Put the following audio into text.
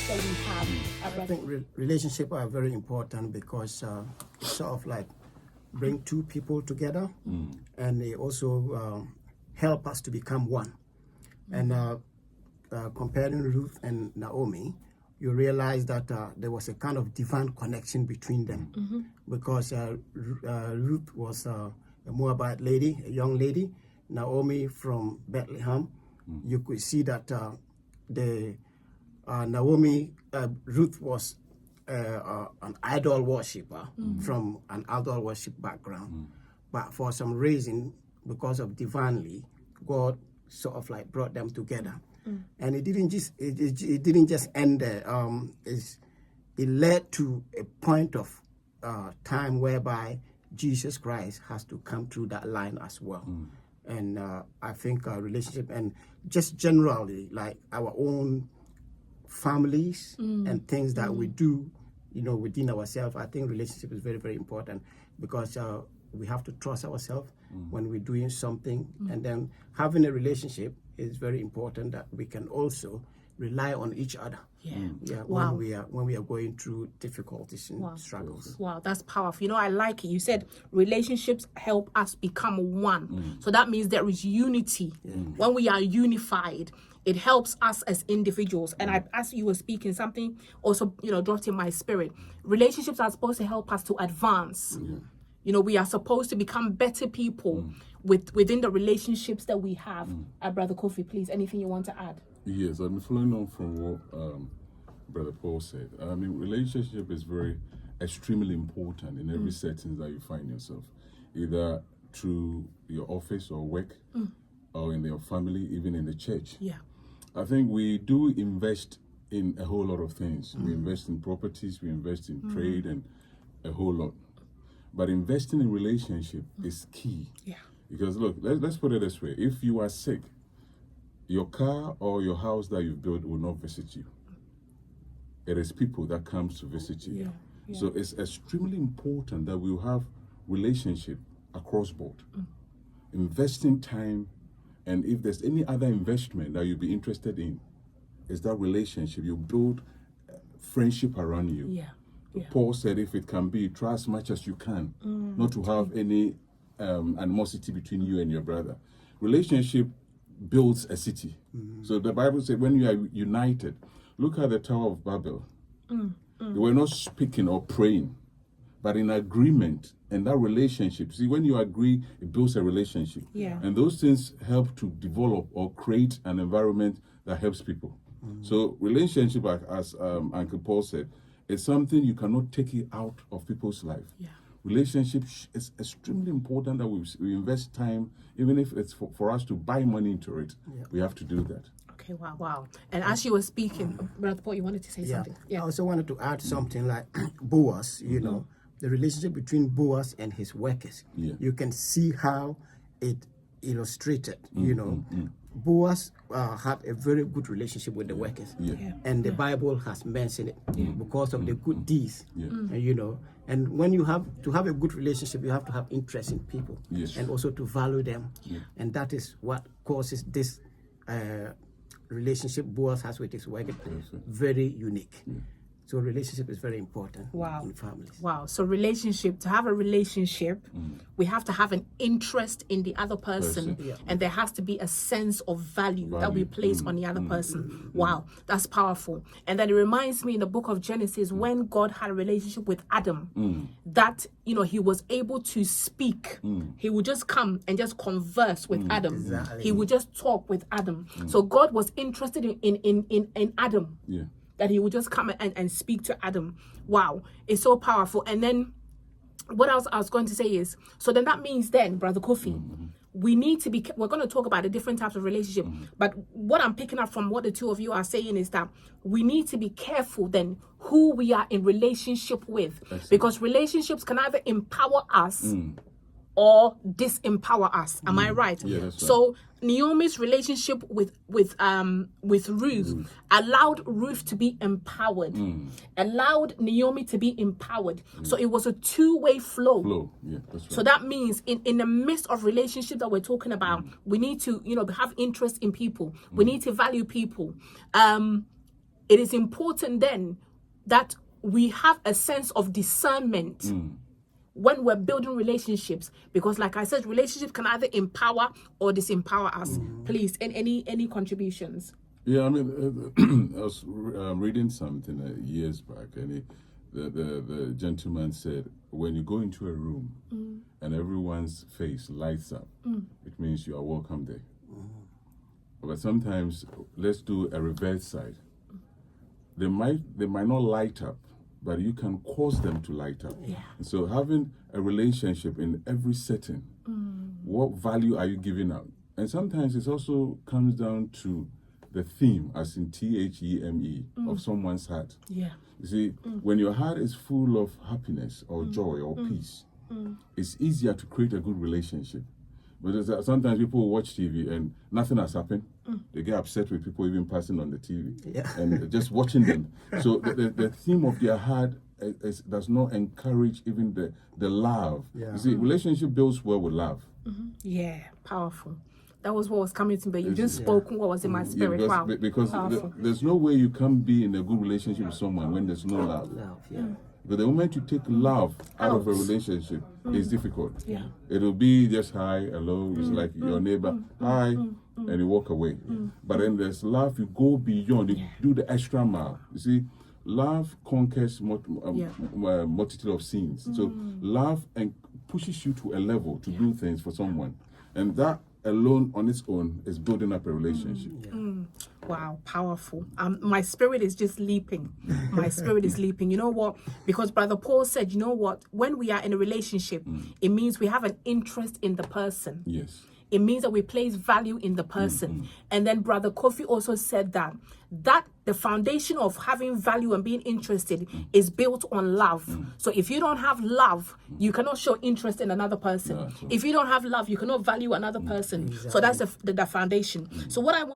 that we have. I think relationships are very important because it sort of like bring two people together, and they also help us to become one. And comparing Ruth and Naomi, you realize that there was a kind of divine connection between them, because Ruth was a Moabite lady, a young lady. Naomi from Bethlehem. You could see that Ruth was an idol worshiper from an idol worship background, but for some reason, because of divinely, God sort of like brought them together, and it didn't just end there. It led to a point of time whereby Jesus Christ has to come through that line as well. And I think our relationship, and just generally like our own families and things that we do, within ourselves, I think relationship is very, very important, because we have to trust ourselves when we're doing something, and then having a relationship is very important, that we can also rely on each other. Wow. When we are going through difficulties and struggles. Wow, that's powerful. I like it. You said relationships help us become one. So that means there is unity. When we are unified, it helps us as individuals. And as you were speaking, something also, dropped in my spirit. Relationships are supposed to help us to advance. We are supposed to become better people within the relationships that we have. Brother Kofi, please, anything you want to add? Yes, I'm following on from what Brother Paul said. I mean, relationship is extremely important in every setting that you find yourself, either through your office or work, or in your family, even in the church. I think we do invest in a whole lot of things. We invest in properties, we invest in trade, and a whole lot. But investing in relationship is key. Because look, let's put it this way. If you are sick, your car or your house that you've built will not visit you. It is people that comes to visit you. So it's extremely important that we have relationship across board. Investing time, and if there's any other investment that you'll be interested in, is that relationship. You build friendship around you. Paul said, if it can be, try as much as you can, not to have any animosity between you and your brother. Relationship builds a city. So the Bible said, when you are united, look at the Tower of Babel. They were not speaking or praying, but in agreement. And that relationship, see, when you agree, it builds a relationship. And those things help to develop or create an environment that helps people. So relationship, as Uncle Paul said, it's something you cannot take it out of people's life. Relationship is extremely important, that we invest time, even if it's for us to buy money into it. We have to do that. Okay, wow. And as you were speaking, Brother Paul, you wanted to say something? I also wanted to add something like Boaz, the relationship between Boaz and his workers. You can see how it illustrated, Boaz had a very good relationship with the workers, and the Bible has mentioned it because of the good deeds, and when you have to have a good relationship, you have to have interest in people, and also to value them, and that is what causes this relationship Boaz has with his workers very unique. So relationship is very important in families. So to have a relationship, we have to have an interest in the other person, and there has to be a sense of value that we place on the other person. Wow, that's powerful. And then it reminds me in the book of Genesis, when God had a relationship with Adam, that, he was able to speak. He would just come and just converse with Adam. He would just talk with Adam. So God was interested in Adam. That he would just come and speak to Adam. Wow, it's so powerful. And then what else I was going to say is, so then that means then, Brother Kofi, we need to be, we're going to talk about the different types of relationship, but what I'm picking up from what the two of you are saying is that we need to be careful then who we are in relationship with, because relationships can either empower us or disempower us. Am I right? So Naomi's relationship with Ruth allowed Ruth to be empowered, allowed Naomi to be empowered. So it was a two-way flow. So that means in the midst of relationship that we're talking about, we need to have interest in people. We need to value people. it is important then that we have a sense of discernment when we're building relationships, because like I said, relationships can either empower or disempower us. Please, any contributions? Yeah, I mean, I was reading something years back, and the gentleman said, when you go into a room and everyone's face lights up, it means you are welcome there. But sometimes, let's do a reverse side. They might not light up, but you can cause them to light up. Yeah. So having a relationship in every setting, what value are you giving out? And sometimes it also comes down to the theme, as in THEME, of someone's heart. Yeah. You see, when your heart is full of happiness or joy or peace, it's easier to create a good relationship. But sometimes people watch TV and nothing has happened. They get upset with people even passing on the TV and just watching them. So the theme of their heart does not encourage even the love. Yeah. You see, relationship builds well with love. Yeah, powerful. That was what was coming to me, but you just spoke what was in my spirit. Yeah, Wow. because there's no way you can be in a good relationship with someone when there's no love. But the moment you take love out of a relationship, it's difficult. Yeah. It'll be just hi, hello, it's like your neighbor, hi, and you walk away. But then there's love, you go beyond, you do the extra mile. You see, love conquers multitude of sins. So love pushes you to a level to do things for someone. And that alone on its own is building up a relationship. Wow, powerful. My spirit is just leaping. My spirit is leaping. You know what? Because Brother Paul said, you know what? When we are in a relationship, it means we have an interest in the person. Yes. It means that we place value in the person. And then Brother Kofi also said that the foundation of having value and being interested is built on love. So if you don't have love, you cannot show interest in another person. If you don't have love, you cannot value another person. So that's the foundation. So what I want